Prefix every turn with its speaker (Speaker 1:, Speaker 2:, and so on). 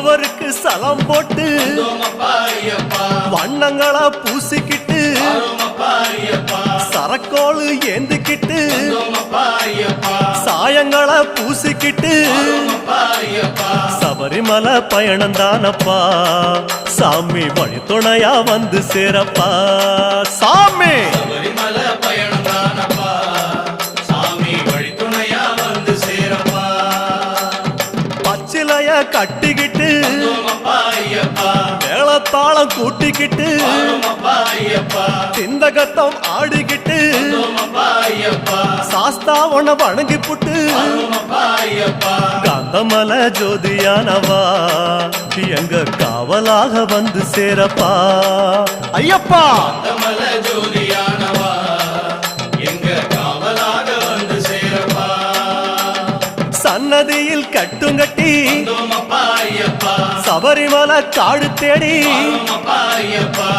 Speaker 1: ஒருவருக்கு சலம் போட்டு வண்ணங்களா பூசிக்கிட்டு சரக்கோளு ஏந்திக்கிட்டு சாயங்களா பூசிக்கிட்டு சபரிமலை பயணம் தானப்பா சாமி வழி துணையா வந்து சேரப்பா சாமி
Speaker 2: சபரிமலை பயணம் தானப்பா சாமி வழி துணையா வந்து சேரப்பா
Speaker 1: பச்சிலைய கட்டிக்கிட்டு மேளத்தாளம் கூட்டிக்கிட்டு சிந்தகத்தம் ஆடிக்கிட்டு சாஸ்தாவன வணங்கி புட்டு காந்தமல ஜோதியானவா எங்க காவலாக வந்து சேரப்பா ஐயப்பா
Speaker 2: காந்தமல ஜோதியானவா எங்க காவலாக வந்து சேரப்பா
Speaker 1: சன்னதியில் கட்டுங்கட்டி
Speaker 2: ஐயப்பா
Speaker 1: சபரிமலை காடு தேடி
Speaker 2: ஐயப்பா